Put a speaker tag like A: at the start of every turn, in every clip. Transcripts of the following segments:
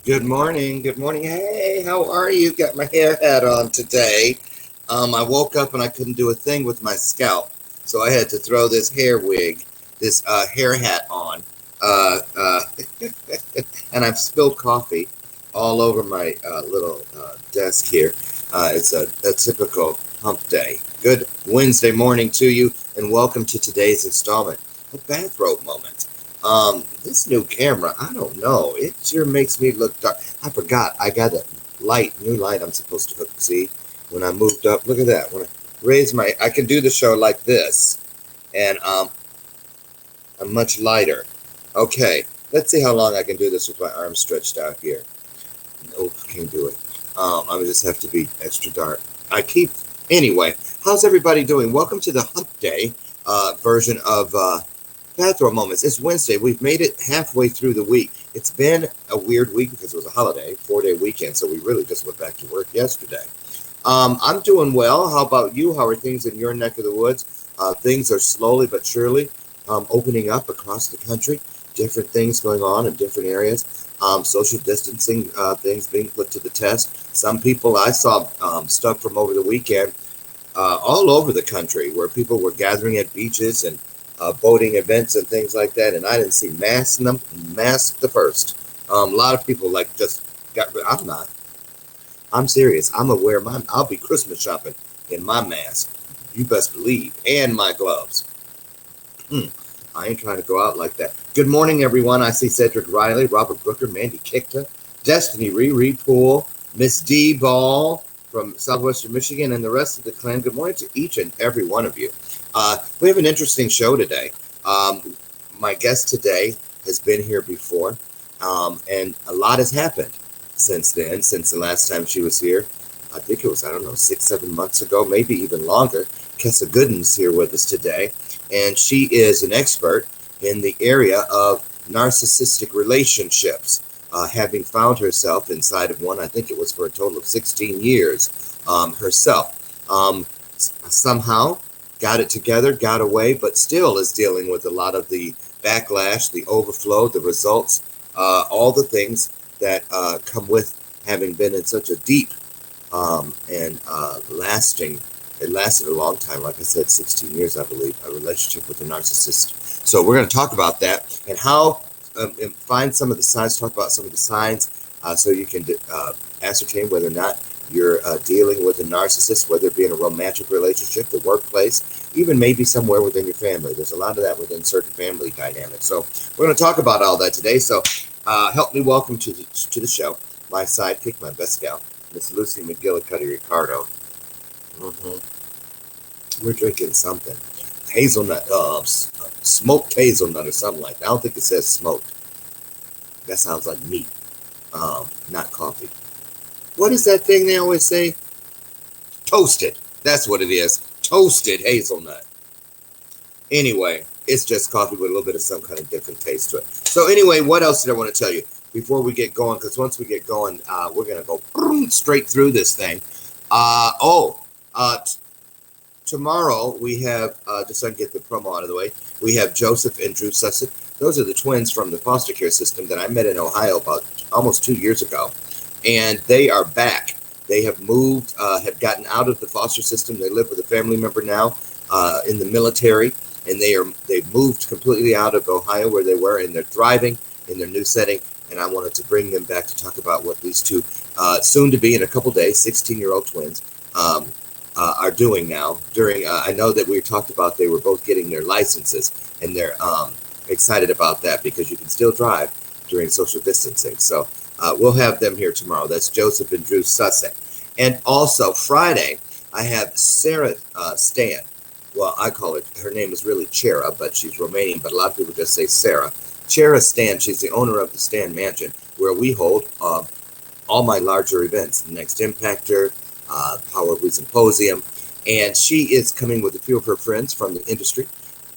A: Good morning. Good morning. Hey, how are you? Got my hair hat on today. I woke up and I couldn't do a thing with my scalp, so I had to throw this hair wig, this hair hat on, uh, uh, and I've spilled coffee all over my little desk here. It's a typical hump day. Good Wednesday morning to you, and welcome to today's installment of Bathrobe Moments. This new camera, I don't know. It sure makes me look dark. I forgot. I got a new light I'm supposed to hook. See, when I moved up, look at that. When I raise I can do the show like this, and I'm much lighter. Okay, let's see how long I can do this with my arms stretched out here. Nope, can't do it. I would just have to be extra dark. Anyway, how's everybody doing? Welcome to the hump day version of Bathrobe Moments. It's Wednesday. We've made it halfway through the week. It's been a weird week because it was a holiday, 4-day weekend, so we really just went back to work yesterday. I'm doing well. How about you? How are things in your neck of the woods? Things are slowly but surely opening up across the country. Different things going on in different areas. Social distancing things being put to the test. Some people, I saw stuff from over the weekend all over the country where people were gathering at beaches and boating events and things like that, and I didn't see mask the first. A lot of people just got. I'm not. I'm serious. I'm gonna wear mine. I'll be Christmas shopping in my mask. You best believe, and my gloves. I ain't trying to go out like that. Good morning, everyone. I see Cedric Riley, Robert Brooker, Mandy Kikta, Destiny Riri Poole, Miss D Ball from Southwestern Michigan, and the rest of the clan. Good morning to each and every one of you. We have an interesting show today. My guest today has been here before, and a lot has happened since then, since the last time she was here. I think it was, I don't know, 6-7 months ago, maybe even longer. Kessa Gooden's here with us today, and she is an expert in the area of narcissistic relationships, having found herself inside of one. I think it was for a total of 16 years herself. Somehow got it together, got away, but still is dealing with a lot of the backlash, the overflow, the results, all the things that come with having been in such a deep and lasting. It lasted a long time, like I said, 16 years, I believe, a relationship with a narcissist. So we're going to talk about that and how, and find some of the signs, talk about some of the signs so you can ascertain whether or not you're dealing with a narcissist, whether it be in a romantic relationship, the workplace, even maybe somewhere within your family. There's a lot of that within certain family dynamics. So we're going to talk about all that today. So help me welcome to the show my sidekick, my best gal, Miss Lucy McGillicuddy Ricardo. We're drinking something. Hazelnut, smoked hazelnut or something like that. I don't think it says smoked. That sounds like meat, not coffee. What is that thing they always say? Toasted. That's what it is. Toasted hazelnut. Anyway, it's just coffee with a little bit of some kind of different taste to it. So anyway, what else did I want to tell you before we get going? Because once we get going, we're going to go straight through this thing. Tomorrow we have, just so I can get the promo out of the way, we have Joseph and Drew Sussex. Those are the twins from the foster care system that I met in Ohio about almost 2 years ago. And they are back. They have moved, have gotten out of the foster system. They live with a family member now in the military. And they've moved completely out of Ohio where they were, and they're thriving in their new setting. And I wanted to bring them back to talk about what these two, soon to be in a couple days, 16-year-old twins, are doing now. I know that we talked about they were both getting their licenses, and they're excited about that because you can still drive during social distancing. So we'll have them here tomorrow. That's Joseph and Drew Sussex. And also Friday, I have Sarah Stan. Well, I call her name is really Chera, but she's Romanian, but a lot of people just say Sarah. Chera Stan, she's the owner of the Stan Mansion, where we hold all my larger events, the Next Impactor, Power of We Symposium, and she is coming with a few of her friends from the industry,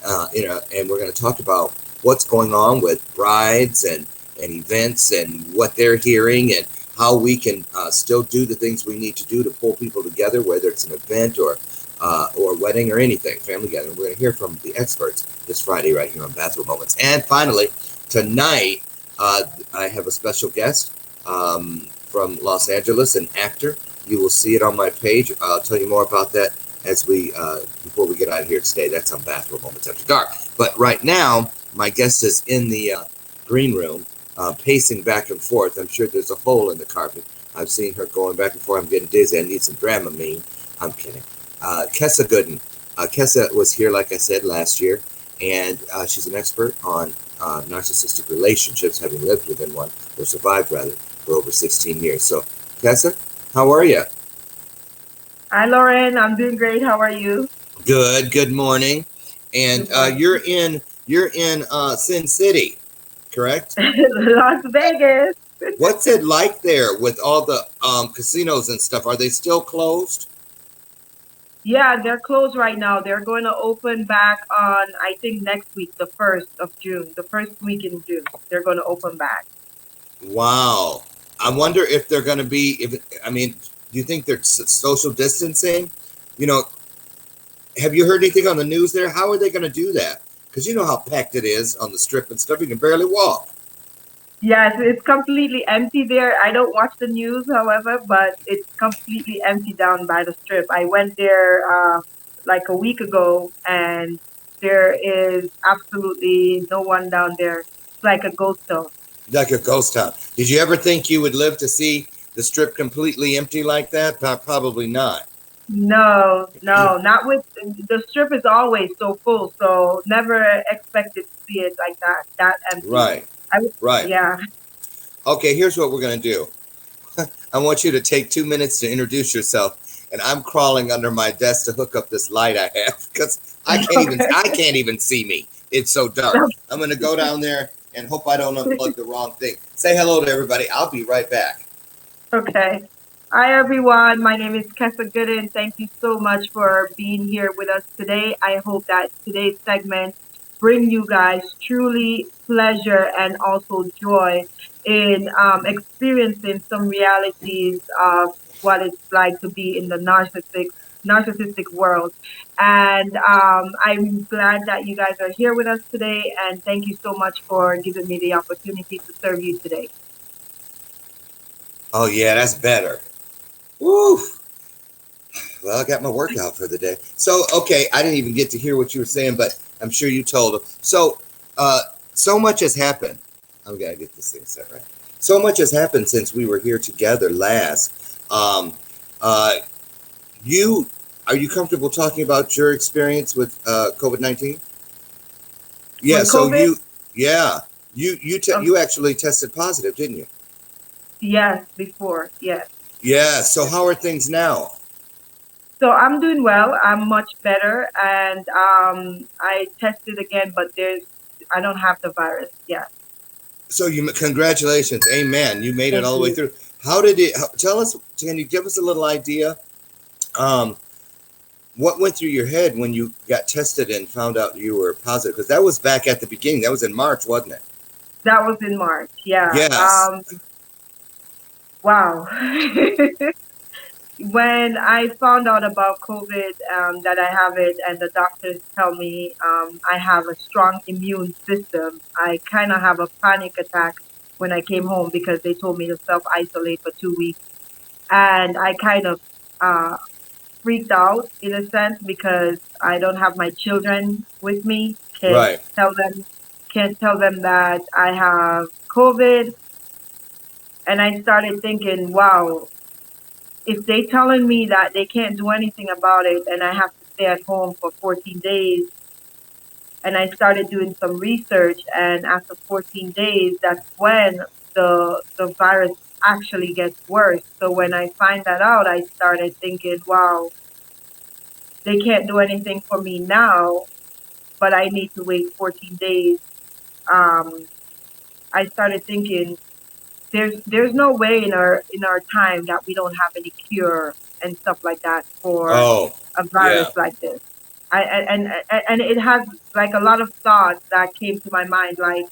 A: and we're going to talk about what's going on with brides and events and what they're hearing and how we can still do the things we need to do to pull people together, whether it's an event or wedding or anything, family gathering. We're going to hear from the experts this Friday right here on Bathrobe Moments. And finally, tonight, I have a special guest. from Los Angeles, an actor. You will see it on my page. I'll tell you more about that as we before we get out of here today. That's on Bathrobe Moments After Dark. But right now, my guest is in the green room, pacing back and forth. I'm sure there's a hole in the carpet. I've seen her going back and forth. I'm getting dizzy. I need some Dramamine. I'm kidding. Kessa Gooden. Kessa was here, like I said, last year, and she's an expert on narcissistic relationships, having lived within one, or survived rather, for over 16 years. So, Kessa, how are you?
B: Hi, Loren. I'm doing great. How are you?
A: Good. Good morning. And
B: Good morning.
A: you're in Sin City, correct?
B: Las Vegas.
A: What's it like there with all the casinos and stuff? Are they still closed?
B: Yeah, they're closed right now. They're going to open back on, I think, next week, the 1st of June, the first week in June. They're going to open back.
A: Wow. I wonder if they're going to be. If I mean, do you think they're social distancing? You know, have you heard anything on the news there? How are they going to do that? Because you know how packed it is on the strip and stuff. You can barely walk.
B: Yes, it's completely empty there. I don't watch the news, however, but it's completely empty down by the strip. I went there like a week ago, and there is absolutely no one down there. It's like a ghost town.
A: Like a ghost town. Did you ever think you would live to see the strip completely empty like that? Probably not.
B: No, no, not with the strip is always so full, so never expected to see it like that empty.
A: Right.
B: I would,
A: Right.
B: yeah.
A: Okay, here's what we're going to do. I want you to take 2 minutes to introduce yourself, and I'm crawling under my desk to hook up this light I have because
B: Okay.
A: I can't even see me. It's so dark. I'm going to go down there and hope I don't unplug the wrong thing. Say hello to everybody. I'll be right back.
B: Okay. Hi, everyone. My name is Kessa Gooden. Thank you so much for being here with us today. I hope that today's segment bring you guys truly pleasure and also joy in experiencing some realities of what it's like to be in the narcissistic world. And I'm glad that you guys are here with us today. And thank you so much for giving me the opportunity to serve you today.
A: Oh yeah, that's better. Woo! Well, I got my workout for the day. So okay, I didn't even get to hear what you were saying, but I'm sure you told them. So, uh, so much has happened. I'm gonna get this thing set right. So much has happened since we were here together last. Um, uh, you are you comfortable talking about your experience with COVID-19? Yeah.
B: With
A: So
B: COVID,
A: yeah,
B: um,
A: you actually tested positive, didn't you?
B: yes, before, yes.
A: Yeah. So how are things now?
B: So I'm doing well. I'm much better, and I tested again, but I don't have the virus yet.
A: So you congratulations, amen. You made it
B: Thank
A: all the way
B: you.
A: through. How did it? Tell us. Can you give us a little idea? Um, what went through your head when you got tested and found out you were positive? Because that was back at the beginning. That was in March, wasn't it?
B: That was in March. Yeah.
A: Yes.
B: Wow. When I found out about COVID, that I have it, and the doctors tell me I have a strong immune system, I kind of have a panic attack when I came home because they told me to self isolate for 2 weeks, and I kind of uh, freaked out in a sense because I don't have my children with me.
A: Right.
B: Tell them, can't tell them that I have COVID, and I started thinking, wow, if they telling me that they can't do anything about it and I have to stay at home for 14 days, and I started doing some research, and after 14 days, that's when the virus actually gets worse. So when I find that out, I started thinking, wow, they can't do anything for me now, but I need to wait 14 days. Um, I started thinking there's no way in our time that we don't have any cure and stuff like that for
A: Oh,
B: a virus
A: yeah.
B: like this. And it has like a lot of thoughts that came to my mind, like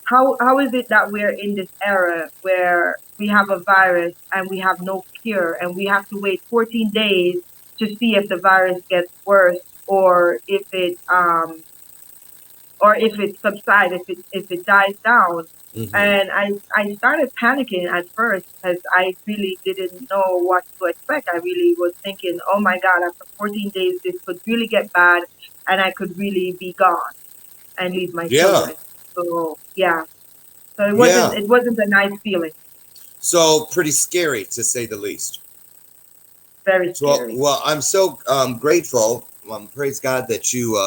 B: how is it that we're in this era where we have a virus and we have no cure and we have to wait 14 days to see if the virus gets worse or if it subsides, if it dies down.
A: Mm-hmm.
B: And I started panicking at first because I really didn't know what to expect. I really was thinking, oh my God, after 14 days, this could really get bad and I could really be gone and leave my
A: Yeah.
B: children. So yeah, so
A: Yeah.
B: it wasn't a nice feeling.
A: So pretty scary to say the least.
B: Very
A: So
B: scary.
A: well, I'm so grateful. Praise God that you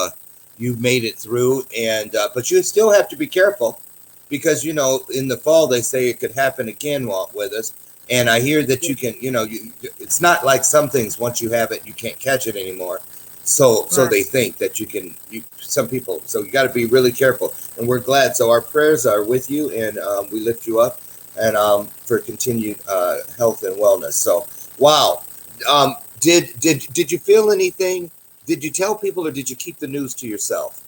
A: made it through, and but you still have to be careful because in the fall they say it could happen again with us. And I hear that you can, it's not like some things once you have it you can't catch it anymore. So
B: Right.
A: they think that you can. Some people. So you got to be really careful. And we're glad. So our prayers are with you, and we lift you up, and for continued health and wellness. So wow. Did you feel anything? Did you tell people, or did you keep the news to yourself?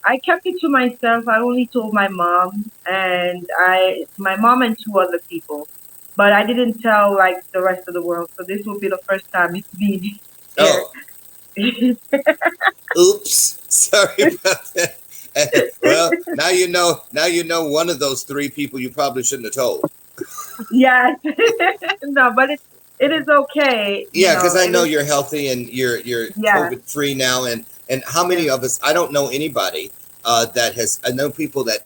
B: I kept it to myself. I only told my mom and two other people, but I didn't tell like the rest of the world. So this will be the first time it's being aired.
A: Oh, oops. Sorry about that. Well, now you know. Now you know one of those three people you probably shouldn't have told.
B: Yes. No, but it is okay. You
A: Yeah,
B: know,
A: because I
B: it
A: know
B: is.
A: you're healthy and you're
B: Yeah.
A: COVID free now, and how
B: Yeah.
A: many of us? I don't know anybody that has. I know people that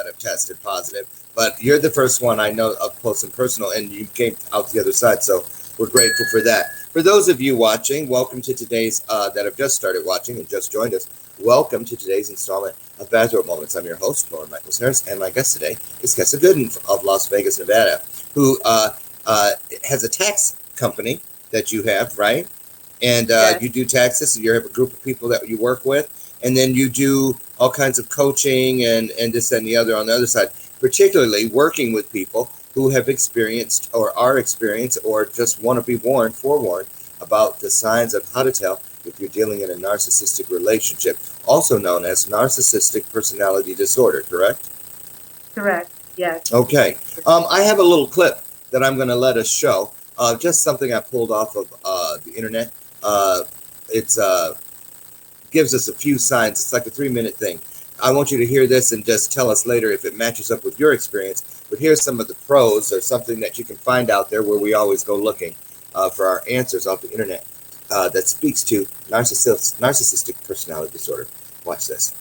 A: have tested positive, but you're the first one I know up close and personal, and you came out the other side. So we're grateful for that. For those of you watching, welcome to today's that have just started watching and just joined us. Welcome to today's installment of Bathrobe Moments. I'm your host, Loren Michaels Harris, and my guest today is Kessa Gooden of Las Vegas, Nevada, who uh, has a tax company that you have, right? And
B: Yes.
A: you do taxes. You have a group of people that you work with, and then you do all kinds of coaching and this and the other on the other side. Particularly working with people who have experienced or are experienced or just want to be forewarned about the signs of how to tell if you're dealing in a narcissistic relationship, also known as narcissistic personality disorder. Correct?
B: Correct. Yes.
A: Okay. I have a little clip that I'm going to let us show. Just something I pulled off of the internet. It's gives us a few signs. It's like a 3-minute thing. I want you to hear this and just tell us later if it matches up with your experience. But here's some of the pros or something that you can find out there where we always go looking for our answers off the internet that speaks to narcissistic personality disorder. Watch this.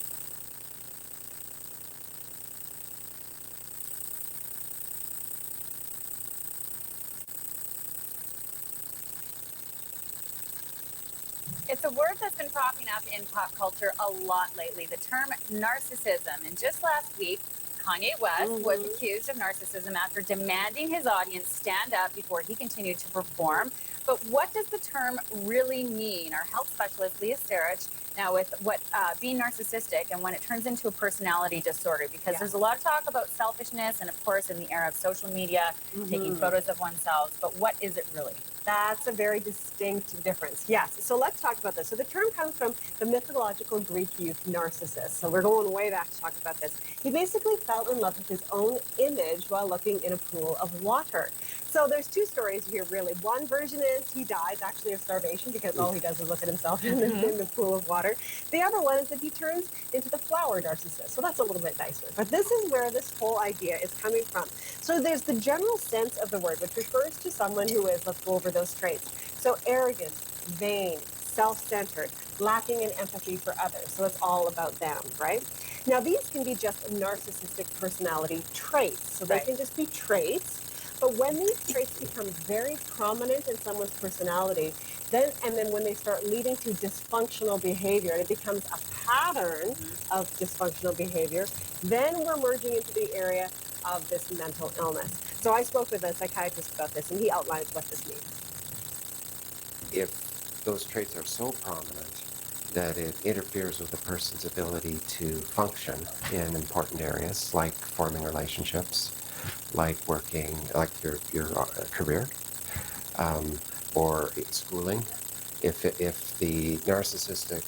C: It's a word that's been popping up in pop culture a lot lately, the term narcissism. And just last week, Kanye West was accused of narcissism after demanding his audience stand up before he continued to perform. But what does the term really mean? Our health specialist, Leah Sarich, now with what being narcissistic and when it turns into a personality disorder, because there's a lot of talk about selfishness and, of course, in the era of social media, taking photos of oneself. But what is it really?
D: That's a very distinct difference. Yes. So let's talk about this. So the term comes from the mythological Greek youth Narcissus. So we're going way back to talk about this. He basically fell in love with his own image while looking in a pool of water. So there's two stories here, really. One version is he dies actually of starvation because all he does is look at himself in the pool of water. The other one is that he turns into the flower narcissist. So that's a little bit nicer. But this is where this whole idea is coming from. So there's the general sense of the word, which refers to someone who is, let's go over those traits. So arrogant, vain, self-centered, lacking in empathy for others. So it's all about them, right? Now, these can be just narcissistic personality traits. So they can just be traits. But when these traits become very prominent in someone's personality, then when they start leading to dysfunctional behavior, and it becomes a pattern of dysfunctional behavior, then we're merging into the area of this mental illness. So I spoke with a psychiatrist about this, and he outlines what this means.
E: If those traits are so prominent that it interferes with a person's ability to function in important areas like forming relationships, like working, like your career, or schooling, if the narcissistic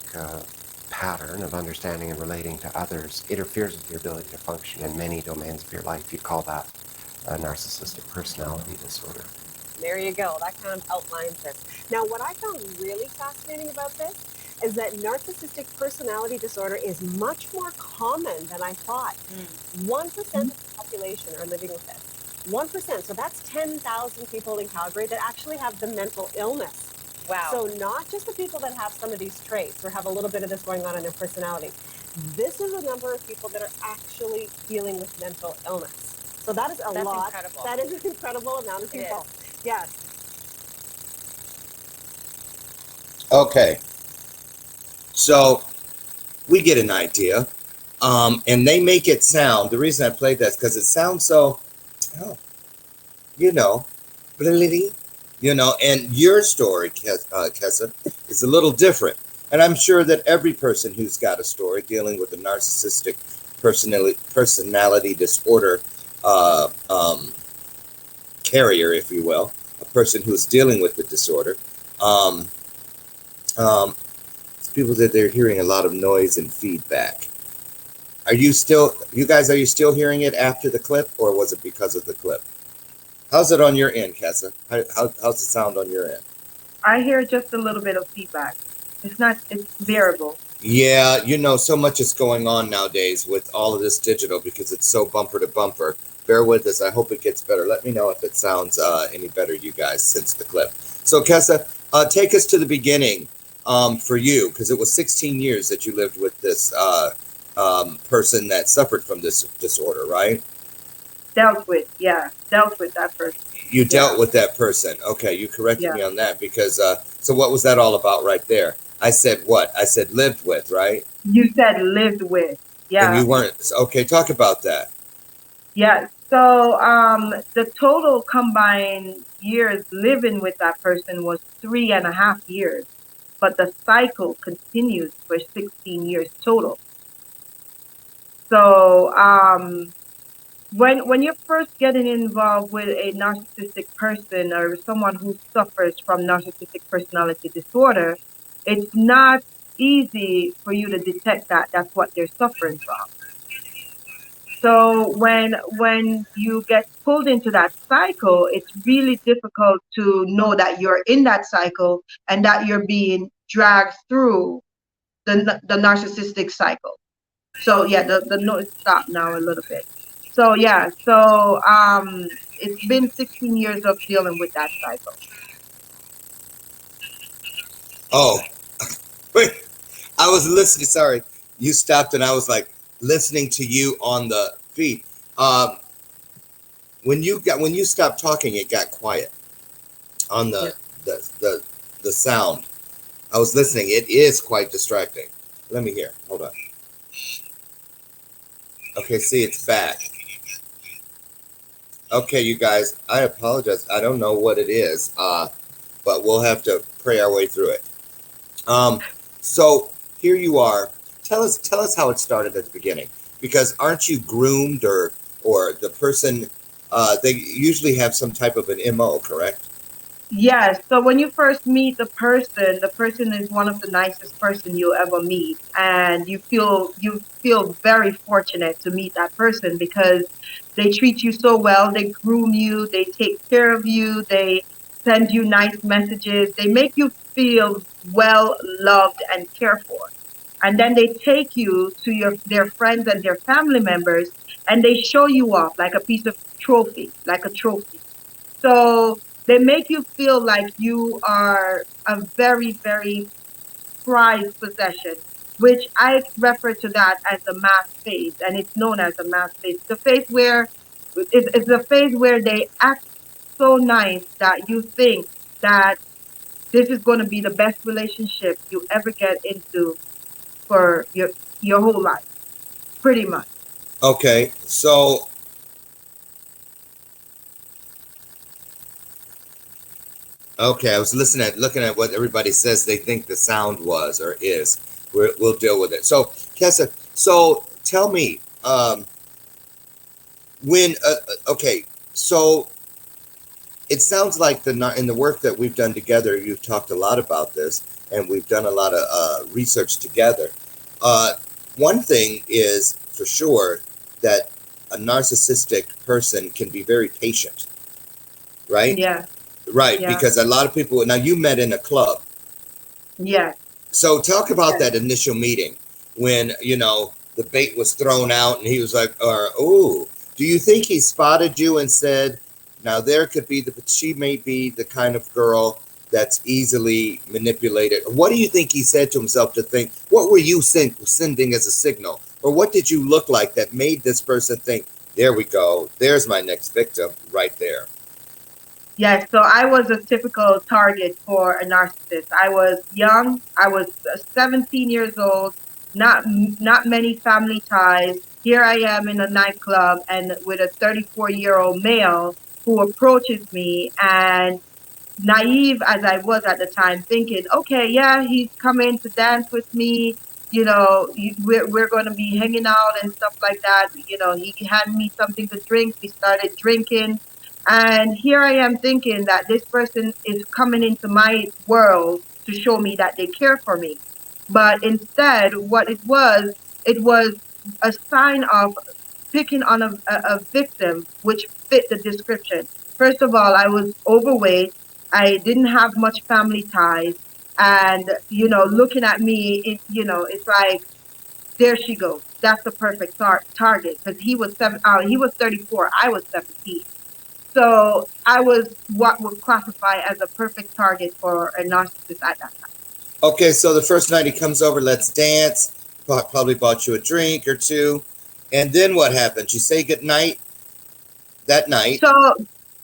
E: pattern of understanding and relating to others interferes with your ability to function in many domains of your life, you call that a narcissistic personality disorder.
D: There you go. That kind of outlines this. Now, what I found really fascinating about this is that narcissistic personality disorder is much more common than I thought. 1% of the population are living with this. 1%. So that's 10,000 people in Calgary that actually have the mental illness.
C: Wow.
D: So not just the people that have some of these traits or have a little bit of this going on in their personality. This is a number of people that are actually dealing with mental illness. So that is a
C: That's
D: lot.
C: incredible.
D: That is an incredible amount of
C: It
D: people. Yes.
A: Okay. So we get an idea. And they make it sound, the reason I played that is because it sounds so, oh, you know, and your story, Kessa, is a little different. And I'm sure that every person who's got a story dealing with a narcissistic personality disorder uh, um, carrier, if you will, a person who's dealing with the disorder, um, it's people that they're hearing a lot of noise and feedback. Are you still hearing it after the clip, or was it because of the clip? How's it on your end, Kessa? How's the sound on your end?
B: I hear just a little bit of feedback. It's bearable.
A: Yeah, so much is going on nowadays with all of this digital because it's so bumper to bumper. Bear with us. I hope it gets better. Let me know if it sounds any better, you guys, since the clip. So, Kessa, take us to the beginning for you, because it was 16 years that you lived with this person that suffered from this disorder, right?
B: Dealt with that person.
A: You
B: Yeah.
A: dealt with that person. Okay, you corrected
B: Yeah.
A: me on that because, so what was that all about right there? I said what? I said lived with, right?
B: You said lived with.
A: And
B: Yeah.
A: you weren't. Okay, talk about that.
B: Yeah. So the total combined years living with that person was 3.5 years, but the cycle continued for 16 years total. So when you're first getting involved with a narcissistic person or someone who suffers from narcissistic personality disorder, it's not easy for you to detect that that's what they're suffering from. So when you get pulled into that cycle, it's really difficult to know that you're in that cycle and that you're being dragged through the narcissistic cycle. So yeah, the noise stopped now a little bit. So yeah, so it's been 16 years of dealing with that cycle.
A: Oh, wait. I was listening. Sorry, you stopped, and I was like listening to you on the feed. Um, when you stopped talking, it got quiet on
B: Yeah.
A: the sound. I was listening. It is quite distracting. Let me hear. Hold on. Okay, see, it's back. Okay, you guys, I apologize. I don't know what it is, but we'll have to pray our way through it. So here you are. Tell us how it started at the beginning, because aren't you groomed or the person? They usually have some type of an MO, correct?
B: Yes. So when you first meet the person is one of the nicest person you'll ever meet, and you feel very fortunate to meet that person because they treat you so well. They groom you. They take care of you. They send you nice messages. They make you feel well loved and cared for. And then they take you to their friends and their family members, and they show you off like a piece of trophy, like a trophy. So they make you feel like you are a very, very prized possession, which I refer to that as the mask phase, and it's known as the mask phase. The phase where it's the phase where they act so nice that you think that this is going to be the best relationship you ever get into for your whole life, pretty much.
A: Okay, so okay, I was looking at what everybody says they think the sound was or is. We'll deal with it. So, Kessa, so tell me, when okay, so it sounds like in the work that we've done together, you've talked a lot about this, and we've done a lot of research together. Uh, One thing is for sure that a narcissistic person can be very patient, right?
B: Yeah,
A: Right,
B: yeah,
A: because a lot of people. Now, you met in a club.
B: yeah.
A: So talk about that initial meeting when, the bait was thrown out and he was like, or, oh, do you think he spotted you and said, now there could be she may be the kind of girl that's easily manipulated? What do you think he said to himself to think, what were you sending as a signal? Or what did you look like that made this person think, there we go, there's my next victim right there?
B: Yes, so I was a typical target for a narcissist. I was young. I was 17 years old. Not many family ties. Here I am in a nightclub and with a 34-year-old male who approaches me, and naive as I was at the time, thinking, okay, yeah, he's coming to dance with me. We're going to be hanging out and stuff like that. He had me something to drink. We started drinking. And here I am thinking that this person is coming into my world to show me that they care for me. But instead, what it was a sign of picking on a victim, which fit the description. First of all, I was overweight. I didn't have much family ties. And, looking at me, it's like, there she goes. That's the perfect target, because he was 34. I was 17. So I was what would classify as a perfect target for a narcissist at that time.
A: Okay, so the first night he comes over, let's dance. Probably bought you a drink or two. And then what happens? You say good night that night.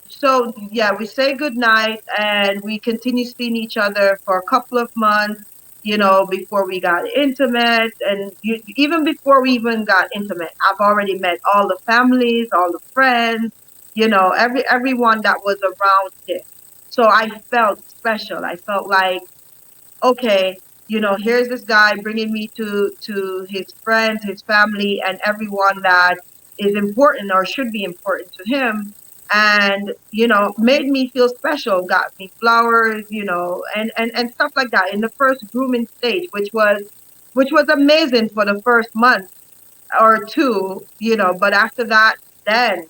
B: So yeah, we say good night and we continue seeing each other for a couple of months, before we got intimate. And even before we even got intimate, I've already met all the families, all the friends, everyone that was around him. So I felt special. I felt like, okay, here's this guy bringing me to his friends, his family, and everyone that is important or should be important to him. And made me feel special, got me flowers, and stuff like that in the first grooming stage, which was amazing for the first month or two. But after that, then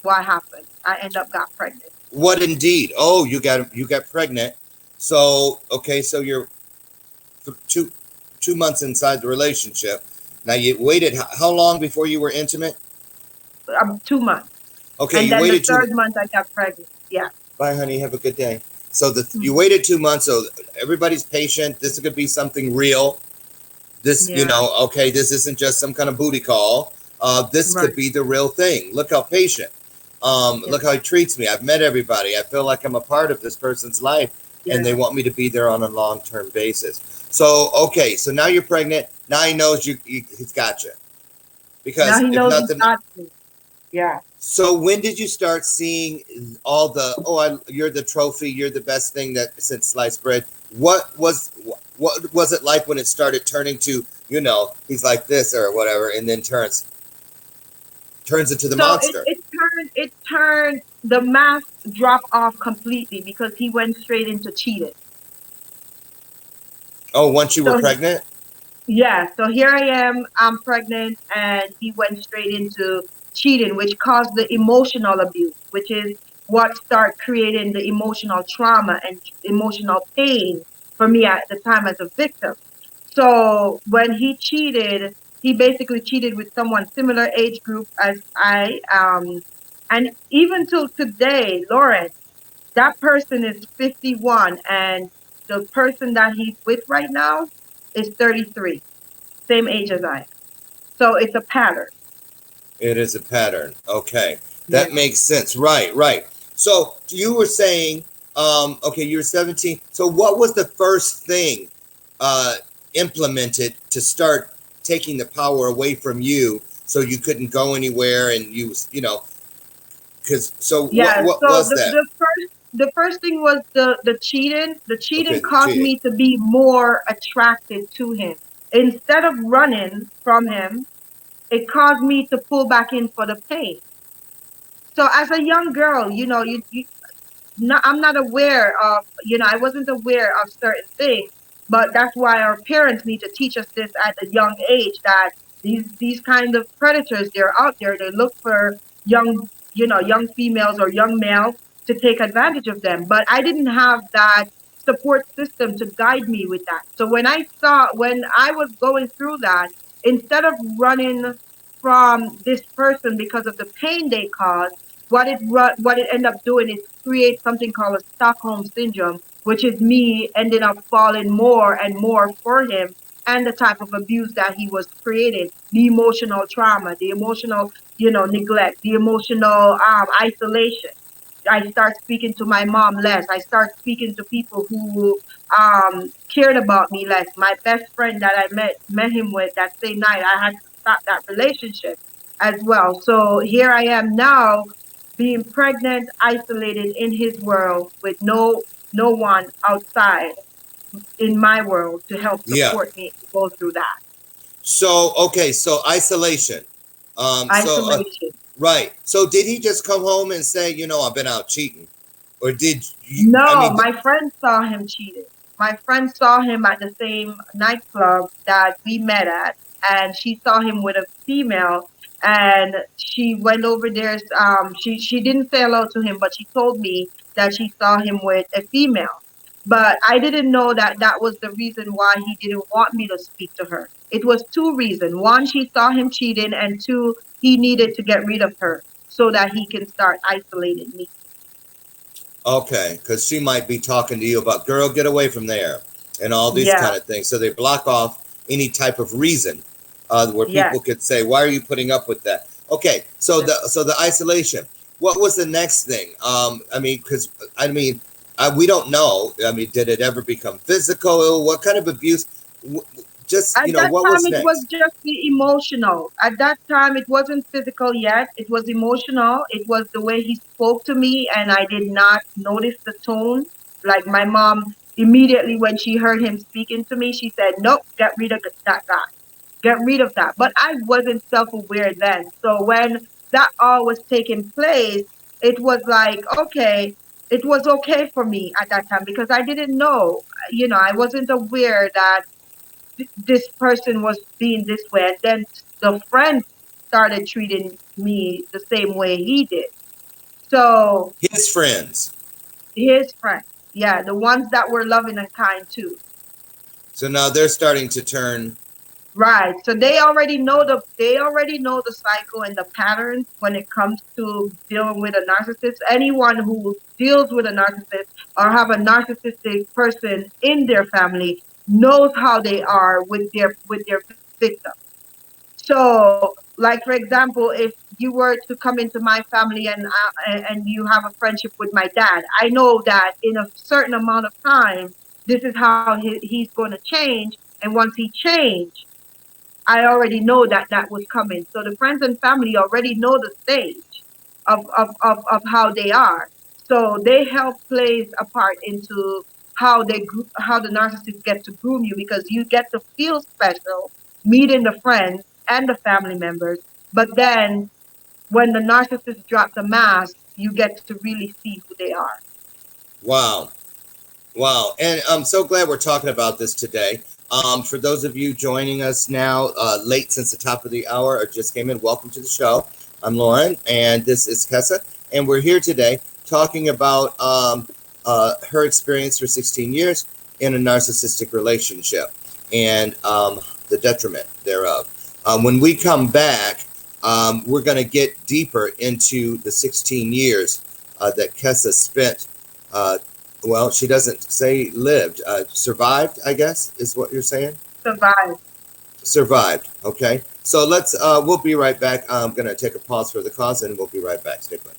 B: what happened? I end up got pregnant.
A: What indeed? Oh, you got pregnant. So okay, so you're two months inside the relationship. Now you waited how long before you were intimate?
B: 2 months.
A: Okay,
B: And
A: you
B: then the
A: waited
B: third month I got pregnant. Yeah.
A: Bye, honey. Have a good day. So you waited 2 months. So everybody's patient. This could be something real. This,
B: Yeah.
A: okay, this isn't just some kind of booty call. This
B: Right.
A: could be the real thing. Look how patient.
B: Yeah.
A: Look how he treats me. I've met everybody. I feel like I'm a part of this person's life, and they
B: Yeah.
A: want me to be there on a long-term basis. So, okay, so now you're pregnant. Now he knows he's got you.
B: Now
A: Because
B: he
A: if
B: knows he
A: nothing,
B: got me. Yeah.
A: so when did you start seeing all the, you're the trophy, you're the best thing that since sliced bread? What was it like when it started turning to, he's like this or whatever, and then turns into the
B: So it,
A: monster?
B: it turned the mask dropped off completely because he went straight into cheating.
A: Oh, once you were
B: So
A: pregnant?
B: yeah, so here I am, I'm pregnant, and he went straight into cheating, which caused the emotional abuse, which is what start creating the emotional trauma and emotional pain for me at the time as a victim. So when he cheated, he basically cheated with someone similar age group as I, and even till today, Loren, that person is 51, and the person that he's with right now is 33, same age as I am. So it's a pattern.
A: It is a pattern. Okay.
B: Yeah.
A: That makes sense. Right, right. So you were saying, okay, you were 17. So what was the first thing uh, implemented to start taking the power away from you so you couldn't go anywhere and because so
B: Yeah.
A: what
B: So
A: was
B: the,
A: that?
B: the first thing was the cheating. The cheating
A: Okay,
B: caused
A: cheating.
B: me to be more attracted to him. Instead of running from him, it caused me to pull back in for the pain. So as a young girl, you not, I'm not aware of, I wasn't aware of certain things, but that's why our parents need to teach us this at a young age, that these kind of predators, they're out there. They look for young females or young males to take advantage of them. But I didn't have that support system to guide me with that. So when I was going through that, instead of running from this person because of the pain they caused, what it ended up doing is create something called a Stockholm syndrome, which is me ending up falling more and more for him and the type of abuse that he was creating, the emotional trauma, the emotional, neglect, the emotional isolation. I start speaking to my mom less. I start speaking to people who cared about me less. My best friend that I met him with that same night, I had to stop that relationship as well. So here I am now being pregnant, isolated in his world with no one outside in my world to help
A: Yeah.
B: support me to go through that
A: So okay, so isolation. So
B: isolation.
A: right. So did he just come home and say, I've been out cheating, or did you? I
B: No,
A: mean,
B: my friend saw him cheating. My friend saw him at the same nightclub that we met at, and she saw him with a female, and she went over there. She didn't say hello to him, but she told me that she saw him with a female. But I didn't know that that was the reason why he didn't want me to speak to her. It was two reasons. One, she saw him cheating, and two, he needed to get rid of her so that he can start isolating me.
A: okay, because she might be talking to you about, girl, get away from there, and all these
B: Yeah,
A: kind of things. So they block off any type of reason where
B: yes.
A: people could say, why are you putting up with that? Okay, so the isolation. What was the next thing? I mean, because we don't know. I mean, did it ever become physical? What kind of abuse? Just
B: At that
A: what
B: time,
A: was
B: it was
A: next?
B: just the emotional. At that time, it wasn't physical yet. It was emotional. It was the way he spoke to me, and I did not notice the tone. Like my mom, immediately when she heard him speaking to me, she said, "Nope, get rid of that guy. Get rid of that." But I wasn't self-aware then. So when that all was taking place, it was like, okay, it was okay for me at that time because I didn't know. I wasn't aware that this person was being this way. And then the friend started treating me the same way he did. So
A: His friends.
B: his friend, yeah, the ones that were loving and kind too.
A: So now they're starting to turn.
B: Right. So they already know the cycle and the patterns when it comes to dealing with a narcissist. Anyone who deals with a narcissist or have a narcissistic person in their family knows how they are with their victim. So, like for example, if you were to come into my family and you have a friendship with my dad, I know that in a certain amount of time, this is how he's going to change. And once he changed, I already know that that was coming. So the friends and family already know the stage of how they are. So they help plays a part into how the narcissist gets to groom you because you get to feel special meeting the friends and the family members. But then when the narcissist drops the mask, you get to really see who they are.
A: Wow. Wow. And I'm so glad we're talking about this today. For those of you joining us now, late since the top of the hour or just came in, welcome to the show. I'm Loren, and this is Kessa. And we're here today talking about her experience for 16 years in a narcissistic relationship and the detriment thereof. When we come back, we're going to get deeper into the 16 years that Kessa spent. Well, she doesn't say lived. Survived, I guess, is what you're saying?
B: Survive.
A: Survived. Okay. So we'll be right back. I'm going to take a pause for the cause and we'll be right back. Stay put.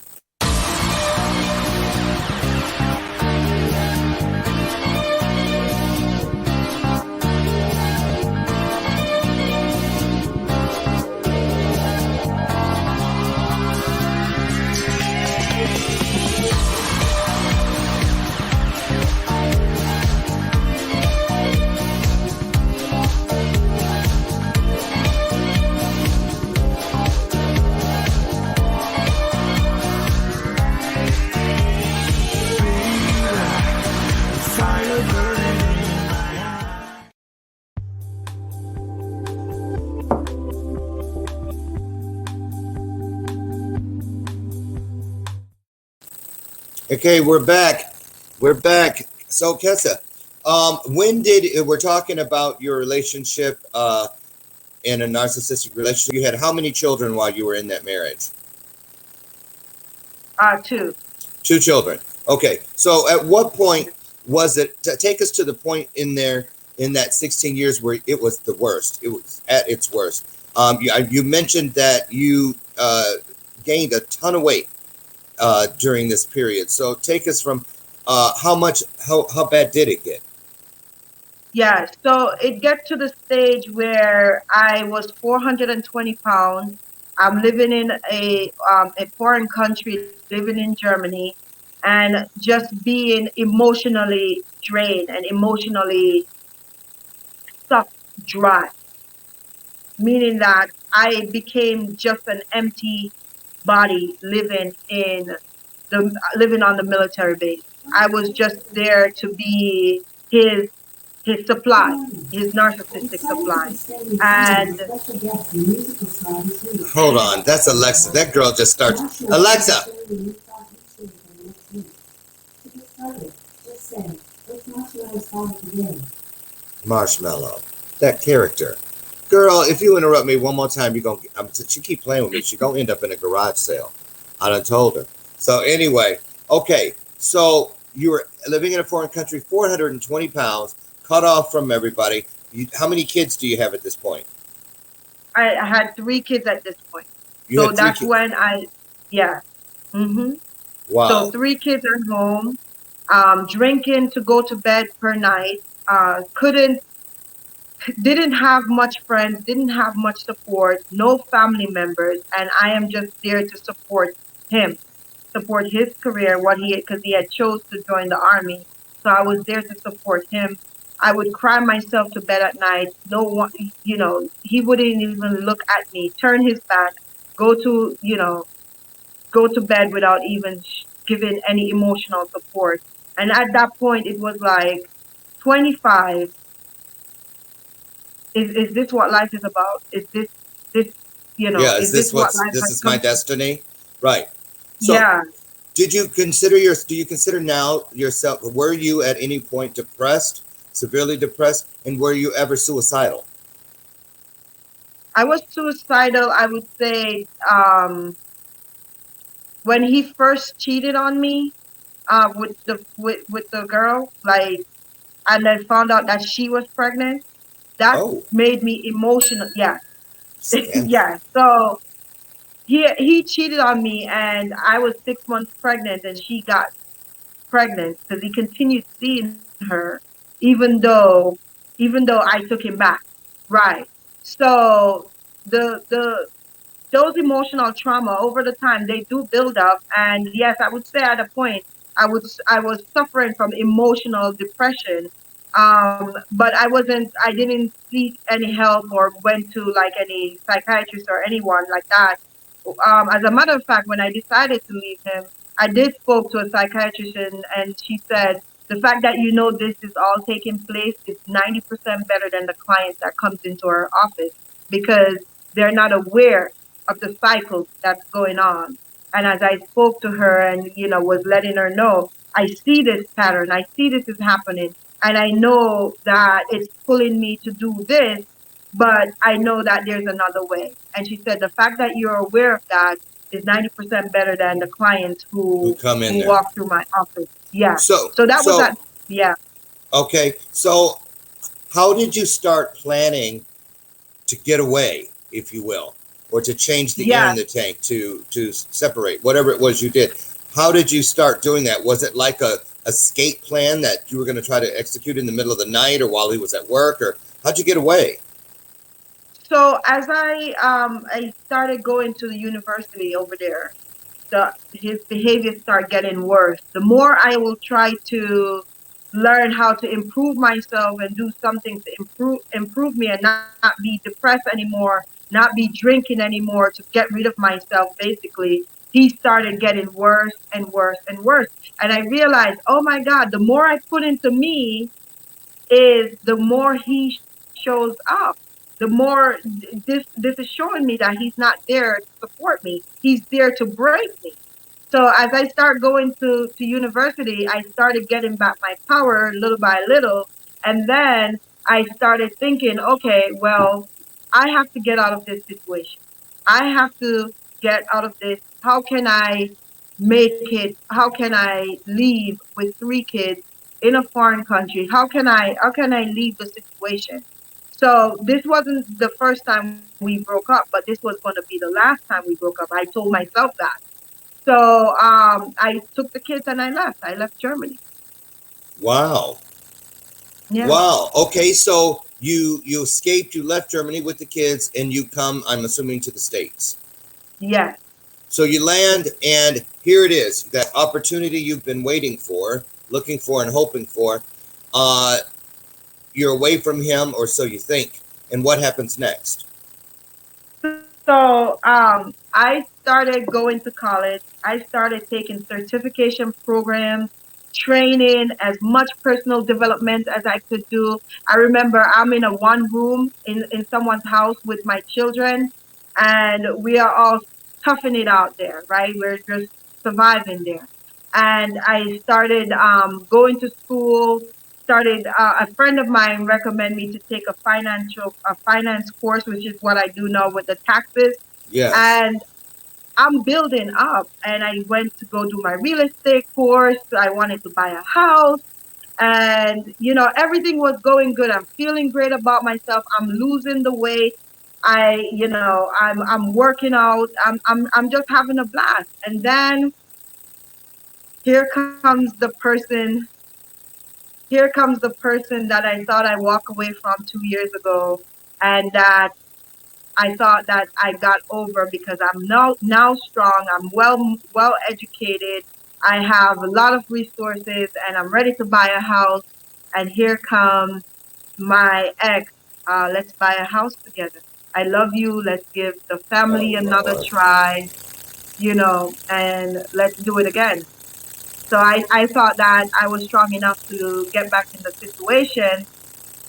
A: Okay, we're back. We're back. So, Kessa, when did we're talking about your relationship in a narcissistic relationship? You had how many children while you were in that marriage?
B: Two.
A: Two children. Okay. So, at what point was it? Take us to the point in there in that 16 years where it was the worst. It was at its worst. You mentioned that you gained a ton of weight during this period. So, take us from how bad did it get?
B: Yeah, so it get to the stage where I was 420 pounds. I'm living in a foreign country, living in Germany, and just being emotionally drained and emotionally sucked dry, meaning that I became just an empty body living on the military base. I was just there to be his his supply, his narcissistic supply. And
A: Hold on, that's Alexa. That girl just starts. Alexa, Marshmallow, that character. Girl, if you interrupt me one more time, you're gonna. She keep playing with me. She gonna end up in a garage sale. I done told her. So anyway, okay. So you were living in a foreign country, 420 pounds, cut off from everybody. How many kids do you have at this point?
B: I had three kids at this point.
A: You
B: So
A: had three
B: that's
A: kids.
B: when yeah. hmm So
A: Wow.
B: three kids at home, drinking to go to bed per night. Didn't have much friends, didn't have much support, no family members, and I am just there to him, support his career, because he had chose to join the army. So I was there to support him. I would cry myself to bed at night. No one, he wouldn't even look at me, turn his back, go to, go to bed without even giving any emotional support. And at that point, it was like 25. Is this what life is about? This,
A: Yeah. Is
B: is this
A: this
B: what
A: what's
B: life
A: this
B: has
A: is my
B: come to?
A: destiny? Right. So
B: Yeah.
A: did you consider your? Do you consider now yourself? Were you at any point depressed, severely depressed, and were you ever suicidal?
B: I was suicidal, I would say, when he first cheated on me, with the girl, like, and then found out that she was pregnant. That
A: Oh,
B: made me emotional. Yeah,
A: scandal.
B: yeah. So he cheated on me, and I was 6 months pregnant, and she got pregnant because he continued seeing her, even though I took him back. Right. So the those emotional trauma over the time, they do build up, and yes, I would say at a point I was suffering from emotional depression, but I didn't seek any help or went to like any psychiatrist or anyone like that. As a matter of fact, when I decided to leave him, I did spoke to a psychiatrist, and she said the fact that this is all taking place is 90% better than the client that comes into her office, because they're not aware of the cycle that's going on. And as I spoke to her and was letting her know, I see this pattern, I see this is happening, and I know that it's pulling me to do this, but I know that there's another way. And she said the fact that you're aware of that is 90% better than the clients
A: Who come in
B: who
A: there?
B: walk through my office. Yeah.
A: So
B: So that was
A: so
B: that. Yeah.
A: okay. So how did you start planning to get away, if you will, or to change the air
B: Yeah.
A: in the tank to separate whatever it was you did? How did you start doing that? Was it like a escape plan that you were going to try to execute in the middle of the night or while he was at work, or how'd you get away?
B: So as I started going to the university over there, his behavior started getting worse. The more I will try to learn how to improve myself and do something to improve me and not be depressed anymore, not be drinking anymore to get rid of myself, basically, he started getting worse and worse and worse. And I realized, oh my God, the more I put into me, is the more he shows up, the more this is showing me that he's not there to support me. He's there to break me. So as I start going to university, I started getting back my power little by little. And then I started thinking, okay, well, I have to get out of this situation. I have to get out of this. How can I make it? How can I leave with three kids in a foreign country? How can I leave the situation? So this wasn't the first time we broke up, but this was going to be the last time we broke up. I told myself that. So I took the kids and I left. I left Germany.
A: Wow.
B: Yeah.
A: Wow. Okay, so you escaped, you left Germany with the kids, and you come, I'm assuming, to the States.
B: Yes.
A: So you land, and here it is, that opportunity you've been waiting for, looking for, and hoping for. Uh, you're away from him, or so you think. And what happens next?
B: So I started going to college. I started taking certification programs, training, as much personal development as I could do. I remember I'm in a one room in someone's house with my children, and we are all toughing it out there, right? We're just surviving there. And I started going to school. Started a friend of mine recommended me to take a finance course, which is what I do now with the taxes.
A: Yes.
B: And I'm building up, and I went to go do my real estate course. I wanted to buy a house, and everything was going good. I'm feeling great about myself. I'm losing the weight. I'm working out. I'm just having a blast. And then here comes the person. Here comes the person that I thought I walked away from 2 years ago, and that I thought that I got over because I'm now strong. I'm well educated. I have a lot of resources, and I'm ready to buy a house. And here comes my ex. Let's buy a house together. I love you. Let's give the
A: Oh,
B: family another
A: Lord.
B: try. And let's do it again. So I thought that I was strong enough to get back in the situation,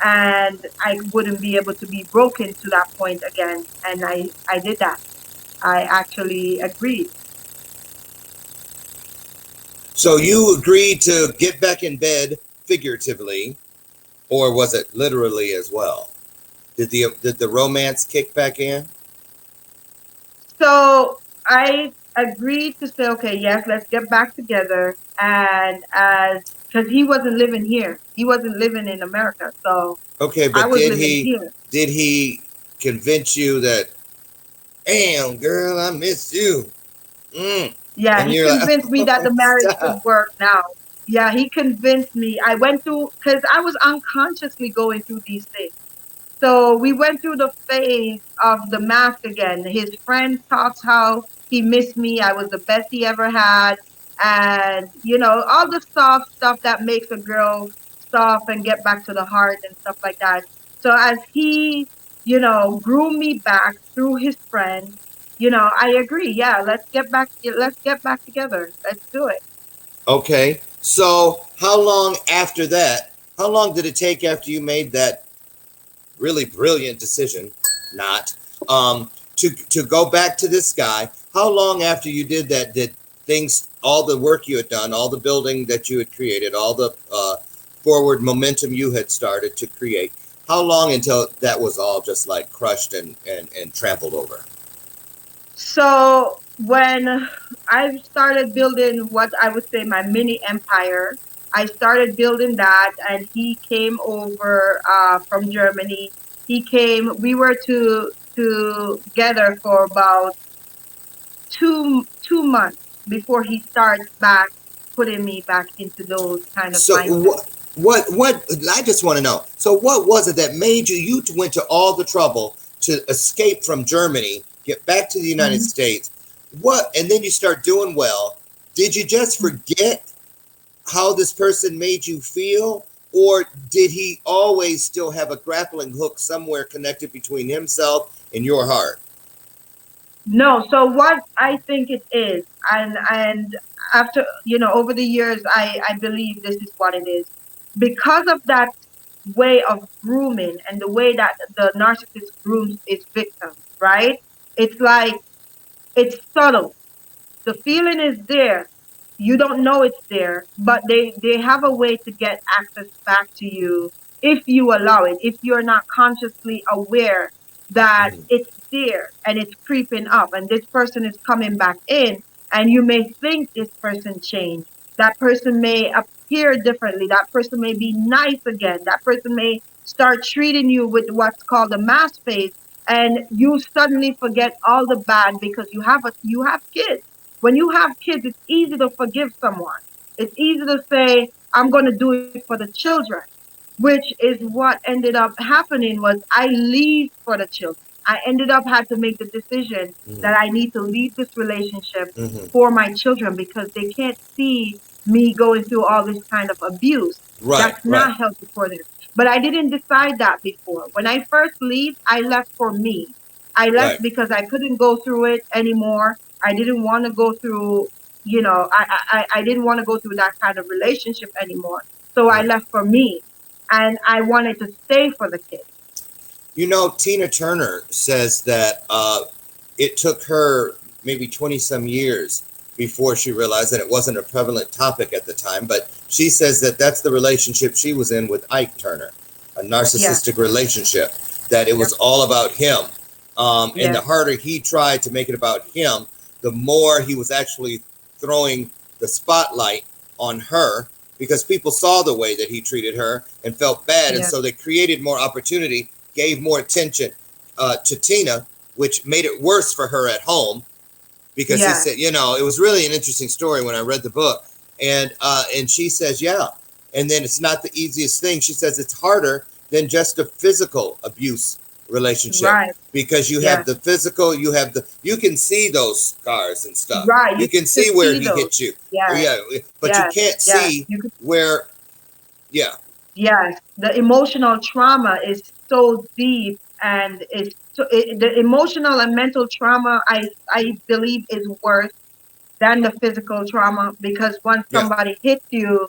B: and I wouldn't be able to be broken to that point again. And I did that. I actually agreed.
A: So you agreed to get back in bed figuratively, or was it literally as well? Did the romance kick back in?
B: So I agreed to say, okay, yes, let's get back together. And as because he wasn't living here, he wasn't living in America, so
A: Okay,
B: I
A: but
B: was
A: did
B: living
A: he
B: here.
A: did he convince you that, damn girl, I miss you? Mm.
B: Yeah,
A: And
B: he
A: you're like,
B: convinced me that
A: oh,
B: the marriage could
A: stop.
B: work now. Yeah, he convinced me. I went through because I was unconsciously going through these things. So we went through the phase of the mask again. His friend talks how he missed me. I was the best he ever had. And, all the soft stuff that makes a girl soft and get back to the heart and stuff like that. So as he, grew me back through his friend, I agree. Yeah, let's get back together. Let's do it.
A: Okay, so how long after that? How long did it take after you made that really brilliant decision, not to go back to this guy? How long after you did that did things, all the work you had done, all the building that you had created, all the forward momentum you had started to create? How long until that was all just like crushed and trampled over?
B: So when I started building what I would say my mini empire, I started building that, and he came over from Germany. He came. We were together for about two months before he starts back putting me back into those kind of
A: So
B: mindsets.
A: what I just want to know. So what was it that made you went to all the trouble to escape from Germany, get back to the United
B: Mhm.
A: States? What, and then you start doing well. Did you just forget how this person made you feel, or did he always still have a grappling hook somewhere connected between himself and your heart?
B: No, so what I think it is, and after over the years, I believe this is what it is, because of that way of grooming and the way that the narcissist grooms its victims, right? It's like it's subtle. The feeling is there. You don't know it's there, but they have a way to get access back to you if you allow it. If you're not consciously aware that
A: Mhm.
B: it's there and it's creeping up and this person is coming back in, and you may think this person changed. That person may appear differently. That person may be nice again. That person may start treating you with what's called a mask face, and you suddenly forget all the bad because you have kids. When you have kids, it's easy to forgive someone. It's easy to say, I'm going to do it for the children, which is what ended up happening was I leave for the children. I ended up had to make the decision
A: Mhm.
B: that I need to leave this relationship
A: Mhm.
B: for my children because they can't see me going through all this kind of abuse.
A: Right,
B: That's
A: right,
B: not healthy for them. But I didn't decide that before. When I first leave, I left for me. I left
A: right.
B: because I couldn't go through it anymore. I didn't want to go through, I didn't want to go through that kind of relationship anymore. So I
A: Mhm.
B: left for me, and I wanted to stay for the kids.
A: You know, Tina Turner says that it took her maybe 20 some years before she realized that it wasn't a prevalent topic at the time, but she says that that's the relationship she was in with Ike Turner, a
B: Yeah,
A: narcissistic relationship, that it
B: yep,
A: was all about him. And
B: yeah,
A: the harder he tried to make it about him, the more he was actually throwing the spotlight on her because people saw the way that he treated her and felt bad. And
B: yeah,
A: so they created more opportunity, gave more attention to Tina, which made it worse for her at home because he
B: yeah,
A: said, you know, it was really an interesting story when I read the book. And she says, yeah. And then it's not the easiest thing. She says it's harder than just a physical abuse relationship
B: right,
A: because you
B: yeah,
A: have the physical, you can see those scars and stuff.
B: right.
A: You
B: You
A: can
B: could
A: see where
B: see
A: he
B: those.
A: hit you.
B: Yeah,
A: Yeah, but you
B: yeah,
A: can't
B: yeah.
A: see
B: You could,
A: where, yeah.
B: yes. The emotional trauma is so deep, and the emotional and mental trauma. I believe is worse than the physical trauma because once
A: Yeah.
B: somebody hits you,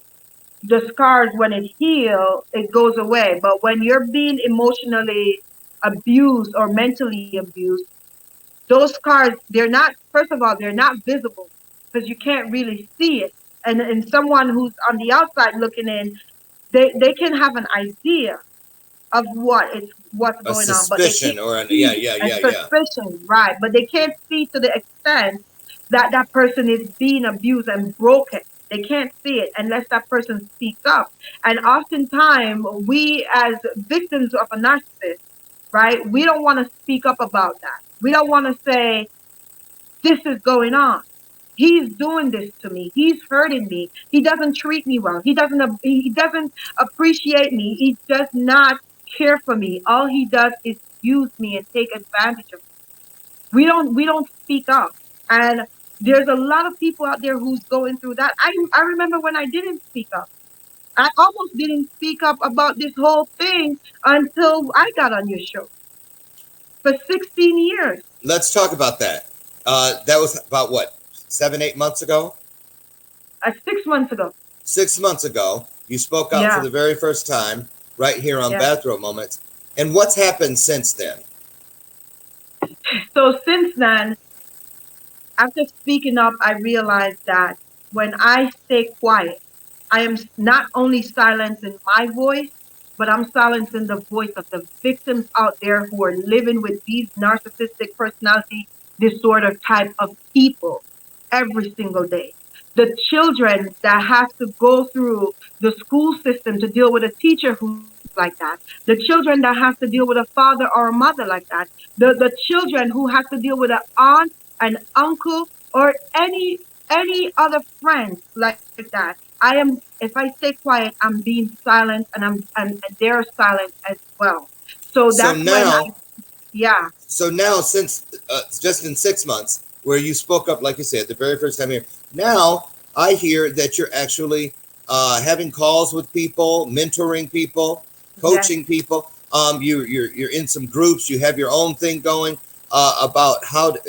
B: the scars when it heals, it goes away. But when you're being emotionally abused or mentally abused, those scars, they're not, first of all, they're not visible because you can't really see it. And someone who's on the outside looking in, they can have an idea of what's
A: A
B: going on, but they can't
A: suspicion or an, yeah,
B: see
A: yeah,
B: a
A: yeah, yeah.
B: suspicion, right? But they can't see to the extent that that person is being abused and broken. They can't see it unless that person speaks up. And oftentimes, we as victims of a narcissist, right? We don't want to speak up about that. We don't want to say, this is going on. He's doing this to me. He's hurting me. He doesn't treat me well. He doesn't appreciate me. He does not care for me. All he does is use me and take advantage of me. We don't speak up. And there's a lot of people out there who's going through that. I remember when I didn't speak up. I almost didn't speak up about this whole thing until I got on your show for 16 years.
A: Let's talk about that. That was about what, 7, 8 months ago?
B: 6 months ago.
A: 6 months ago, you spoke out for
B: Yeah,
A: the very first time right here on
B: yeah.
A: Bathrobe Moments. And what's happened since then?
B: So since then, after speaking up, I realized that when I stay quiet, I am not only silencing my voice, but I'm silencing the voice of the victims out there who are living with these narcissistic personality disorder type of people every single day. The children that have to go through the school system to deal with a teacher who's like that. The children that have to deal with a father or a mother like that. The children who have to deal with an aunt, an uncle, or any other friends like that. If I stay quiet, I'm being silent, and they're silent as well. So
A: So
B: that's when
A: now,
B: yeah,
A: since just in 6 months, where you spoke up, like you said, the very first time here, now I hear that you're actually having calls with people, mentoring people,
B: yes,
A: coaching people. You're in some groups. You have your own thing going about how to,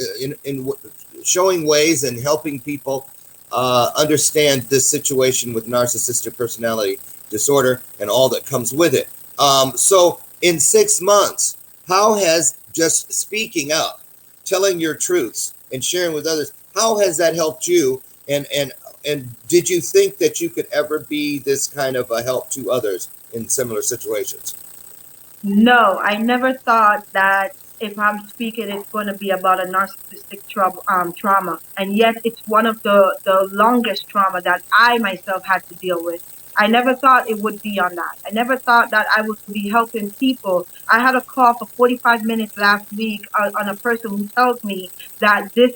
A: showing ways and helping people understand this situation with narcissistic personality disorder and all that comes with it. So in 6 months, how has just speaking up, telling your truths, and sharing with others, how has that helped you? And did you think that you could ever be this kind of a help to others in similar situations?
B: No, I never thought that if I'm speaking, it's going to be about a narcissistic trauma. And yet, it's one of the longest trauma that I myself had to deal with. I never thought it would be on that. I never thought that I would be helping people. I had a call for 45 minutes last week on a person who tells me that this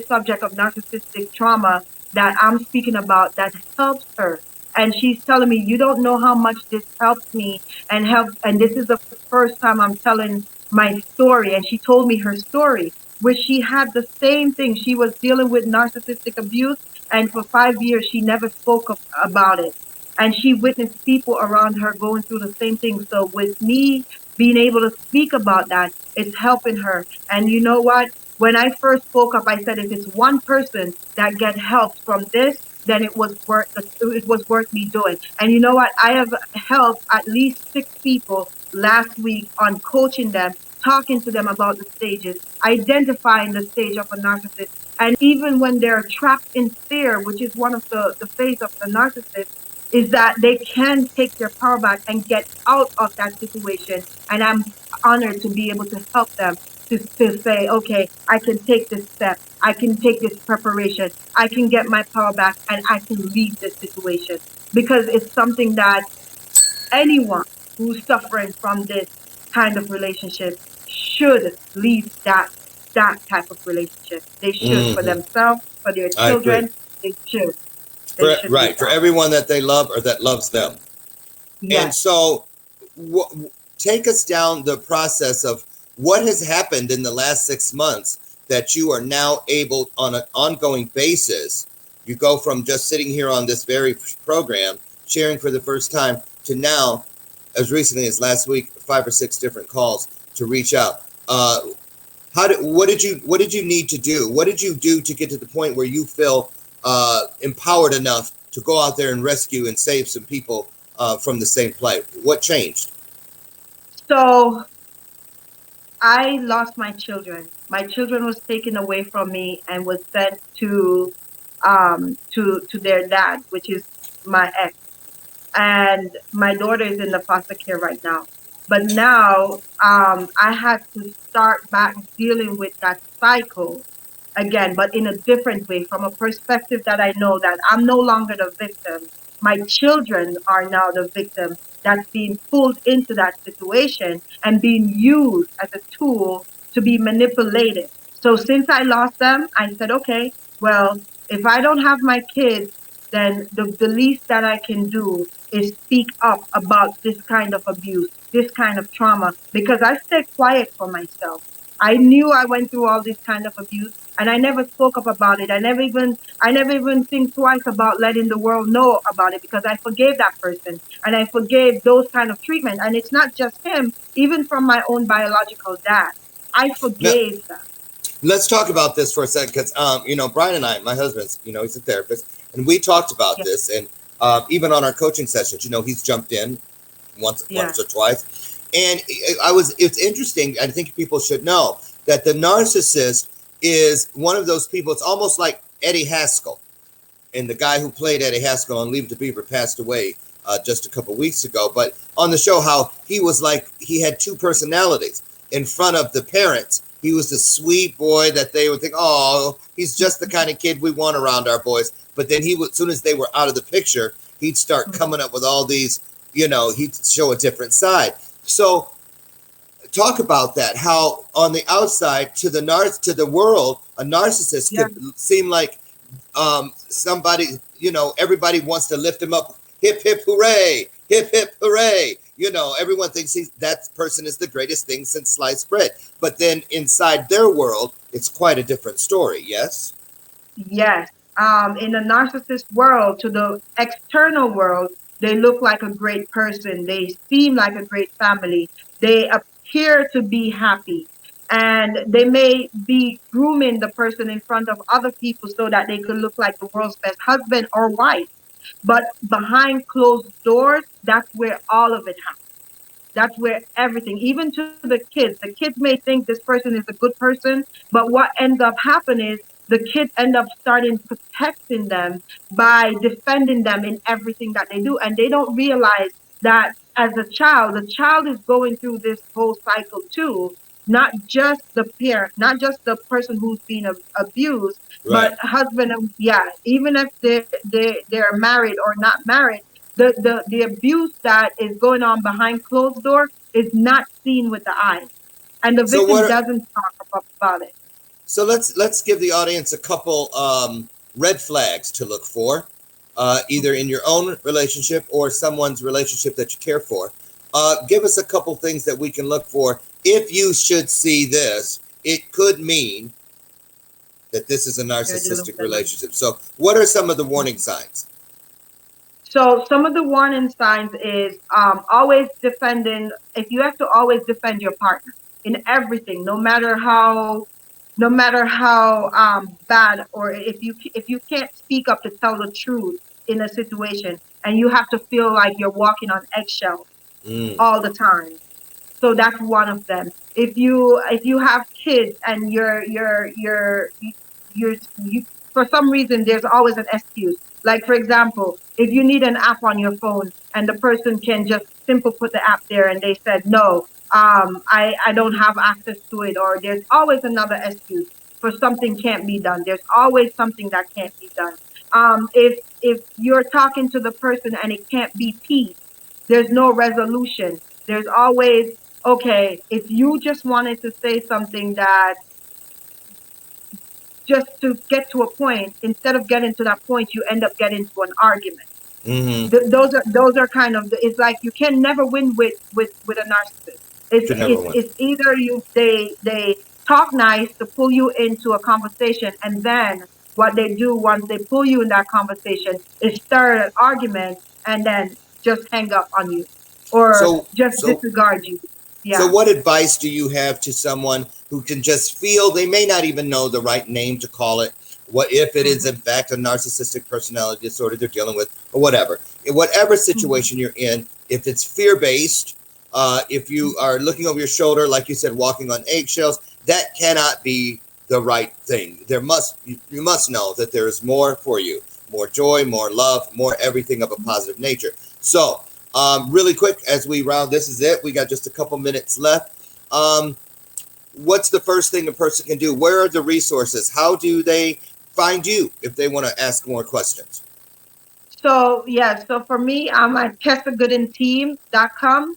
B: subject of narcissistic trauma that I'm speaking about that helps her. And she's telling me, you don't know how much this helps me and this is the first time I'm telling my story. And she told me her story where she had the same thing. She was dealing with narcissistic abuse, and for 5 years she never about it. And she witnessed people around her going through the same thing. So with me being able to speak about that, it's helping her. And you know what, when I first spoke up, I said if it's one person that get helped from this, then it was worth me doing. And you know what? I have helped at least 6 people last week on coaching them, talking to them about the stages, identifying the stage of a narcissist. And even when they're trapped in fear, which is one of the phase of the narcissist, is that they can take their power back and get out of that situation. And I'm honored to be able to help them to say, okay, I can take this step. I can take this preparation. I can get my power back and I can leave this situation because it's something that anyone who's suffering from this kind of relationship should leave that type of relationship. They should for
A: Hmm.
B: themselves, for their
A: I agree.
B: children. They should. They
A: For,
B: should leave
A: right, for
B: that.
A: everyone that they love or that loves them. And
B: Yes.
A: so, take us down the process of what has happened in the last 6 months that you are now able, on an ongoing basis, you go from just sitting here on this very program, sharing for the first time, to now, as recently as last week, 5 or 6 different calls to reach out. What did you need to do? What did you do to get to the point where you feel empowered enough to go out there and rescue and save some people from the same plight? What changed?
B: So I lost my children. My children was taken away from me and was sent to their dad, which is my ex. And my daughter is in the foster care right now. But now I had to start back dealing with that cycle again, but in a different way, from a perspective that I know that I'm no longer the victim. My children are now the victim that's being pulled into that situation and being used as a tool to be manipulated. So since I lost them, I said, okay, well, if I don't have my kids, then the least that I can do is speak up about this kind of abuse, this kind of trauma, because I stayed quiet for myself. I knew I went through all this kind of abuse and I never spoke up about it. I never even think twice about letting the world know about it because I forgave that person and I forgave those kind of treatment. And it's not just him, even from my own biological dad. I
A: Now,
B: forgave them.
A: let's talk about this for a second, because Brian and I, my husband's, he's a therapist, and we talked about
B: Yeah,
A: this, and even on our coaching sessions, he's jumped in
B: yeah,
A: once or twice, and it's interesting. I think people should know that the narcissist is one of those people. It's almost like Eddie Haskell, and the guy who played Eddie Haskell on Leave It to Beaver passed away just a couple weeks ago. But on the show, how he was like he had two personalities. In front of the parents, he was the sweet boy that they would think, oh, he's just the kind of kid we want around our boys. But then he would, as soon as they were out of the picture, he'd start
B: mhm,
A: coming up with all these, he'd show a different side. So talk about that. How on the outside to the world, a narcissist
B: yeah.
A: could seem like somebody, everybody wants to lift him up. Hip, hip, hooray. Everyone thinks that person is the greatest thing since sliced bread. But then inside their world, it's quite a different story. Yes?
B: Yes. In the narcissist world, to the external world, they look like a great person. They seem like a great family. They appear to be happy. And they may be grooming the person in front of other people so that they could look like the world's best husband or wife. But behind closed doors, that's where all of it happens. That's where everything, even to the kids may think this person is a good person, but what ends up happening is the kids end up starting protecting them by defending them in everything that they do. And they don't realize that as a child, the child is going through this whole cycle too, not just the parent, not just the person who's being abused,
A: Right.
B: but husband and yeah, even if they're married or not married, the abuse that is going on behind closed door is not seen with the eyes, and the
A: So
B: victim
A: what?
B: doesn't talk about it.
A: So let's give the audience a couple red flags to look for, either in your own relationship or someone's relationship that you care for. Give us a couple things that we can look for. If you should see this, it could mean that this is a
B: They're dealing
A: narcissistic
B: with them.
A: relationship. So, what are some of the warning signs?
B: So some of the warning signs is always defending. If you have to always defend your partner in everything, no matter how bad, or if you can't speak up to tell the truth in a situation, and you have to feel like you're walking on eggshells
A: Mm.
B: all the time. So that's one of them. If you have kids and you for some reason there's always an excuse. Like for example, if you need an app on your phone and the person can just simple put the app there and they said no, I don't have access to it, or there's always another excuse for something can't be done. There's always something that can't be done. If you're talking to the person and it can't be peace, there's no resolution. There's always, okay, if you just wanted to say something that just to get to a point, instead of getting to that point, you end up getting to an argument.
A: Mm-hmm.
B: Those are kind of, it's like you can never win with a narcissist.
A: Could never win.
B: It's either they talk nice to pull you into a conversation, and then what they do once they pull you in that conversation is start an argument and then just hang up on you or
A: So,
B: just
A: so
B: disregard you. Yeah.
A: So what advice do you have to someone who can just feel, they may not even know the right name to call it, what if it is in fact a narcissistic personality disorder they're dealing with, or whatever. In whatever situation you're in, if it's fear-based, if you are looking over your shoulder, like you said, walking on eggshells, that cannot be the right thing. You must know that there is more for you, more joy, more love, more everything of a positive nature. So really quick, as we round, this is it. We got just a couple minutes left. What's the first thing a person can do? Where are the resources? How do they find you if they want to ask more questions?
B: So yeah, so for me, I'm at KessaGoodenTeam.com,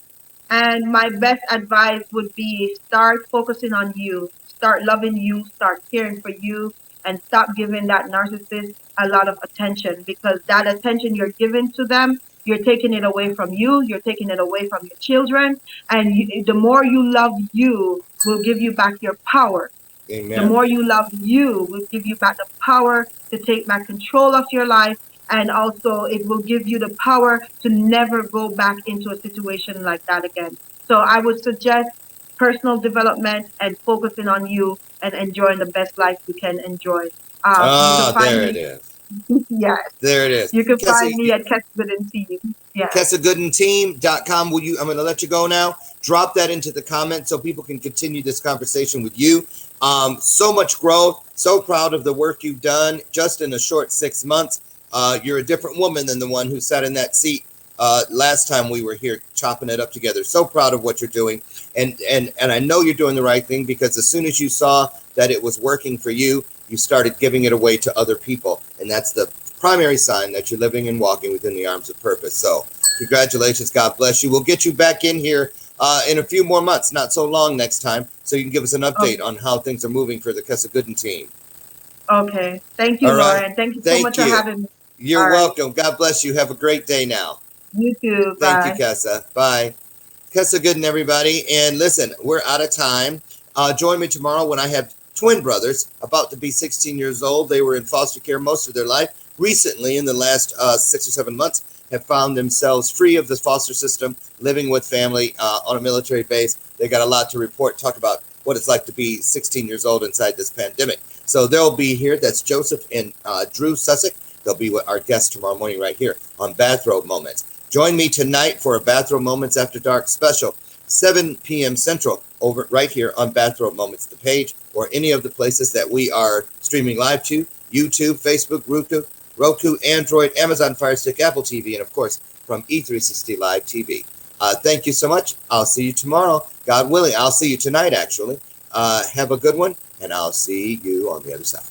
B: and my best advice would be start focusing on you, start loving you, start caring for you, and stop giving that narcissist a lot of attention, because that attention you're giving to them, you're taking it away from you, you're taking it away from your children, and the more you love you will give you back your power.
A: Amen.
B: The more you love you will give you back the power to take back control of your life. And also it will give you the power to never go back into a situation like that again. So I would suggest personal development and focusing on you and enjoying the best life you can enjoy. You can find
A: there
B: me.
A: it is.
B: Yes.
A: There it is.
B: You can
A: Kessa,
B: find me at KessaGoodenTeam. Yes.
A: KessaGoodenTeam.com. I'm going to let you go now. Drop that into the comments so people can continue this conversation with you. So much growth. So proud of the work you've done just in a short 6 months. You're a different woman than the one who sat in that seat last time we were here chopping it up together. So proud of what you're doing. And I know you're doing the right thing, because as soon as you saw that it was working for you, you started giving it away to other people. And that's the primary sign that you're living and walking within the arms of purpose. So congratulations. God bless you. We'll get you back in here in a few more months, not so long next time, so you can give us an update on how things are moving for the Kessa Gooden team.
B: Okay. Thank you,
A: All right.
B: Loren. Thank you so much for having me.
A: You're
B: All right.
A: welcome. God bless you. Have a great day now.
B: You too.
A: Thank
B: Bye.
A: you, Kessa. Bye. Kessa Gooden, everybody. And listen, we're out of time. Join me tomorrow when I have twin brothers about to be 16 years old. They were in foster care most of their life. Recently, in the last 6 or 7 months, have found themselves free of the foster system, living with family on a military base. They got a lot to report, talk about what it's like to be 16 years old inside this pandemic. So they'll be here. That's Joseph and Drew Sussex. They'll be our guests tomorrow morning right here on Bathrobe Moments. Join me tonight for a Bathrobe Moments After Dark special, 7 p.m. Central, over right here on Bathrobe Moments, the page, or any of the places that we are streaming live to: YouTube, Facebook, Roku, Android, Amazon Fire Stick, Apple TV, and of course from E360 Live TV. Thank you so much. I'll see you tomorrow, God willing. I'll see you tonight, actually. Have a good one, and I'll see you on the other side.